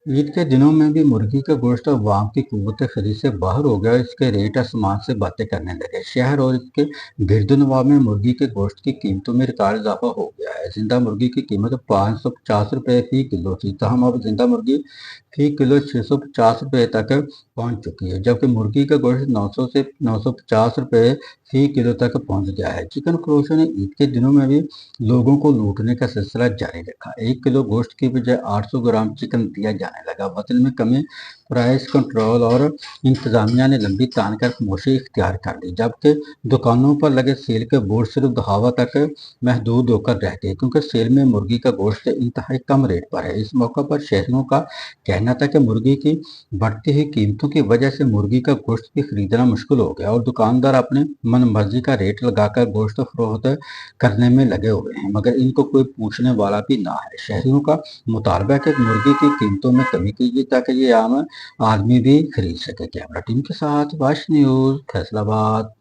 ईद के दिनों में भी मुर्गी का गोश्त अवाम की कुव्वत खरीद से बाहर हो गया। इसके रेट आसमान से बातें करने लगे। शहर और इसके गिरदुनवा में मुर्गी के गोश्त की कीमतों में रिकॉर्ड इजाफा हो गया है। जिंदा मुर्गी की कीमत 550 रुपए फी किलो थी, तहम अब जिंदा मुर्गी फी किलो 650 रुपए तक पहुंच चुकी है, जबकि मुर्गी का गोश्त 900 से 950 रुपए फी किलो तक पहुंच गया है। चिकन फरोशों ने ईद के दिनों में भी लोगों को लूटने का सिलसिला जारी रखा। 1 किलो गोश्त की बजाय 800 ग्राम चिकन दिया जाने लगा। वतन में कमी, प्राइस कंट्रोल और इंतजामिया ने लंबी तान कर खामोशी इख्तियार कर ली, जबकि दुकानों पर लगे सेल के बोर्ड सिर्फ दहावा तक महदूद होकर रह गए, क्योंकि सेल में मुर्गी का गोश्त इंतहाई कम रेट पर है। इस मौके पर शहरियों का कहना था कि मुर्गी की बढ़ती हुई कीमतों की वजह से मुर्गी का गोश्त भी खरीदना मुश्किल हो गया और दुकानदार अपने मन मर्जी का रेट लगाकर गोश्त फरोख्त करने में लगे हुए हैं, मगर इनको कोई पूछने वाला भी ना है। शहरियों का मुतालबा है कि मुर्गी की कीमतों में कमी कीजिए ताकि ये आम आदमी भी खरीद सके। कैमरा टीम के साथ वाश न्यूज, फैसलाबाद।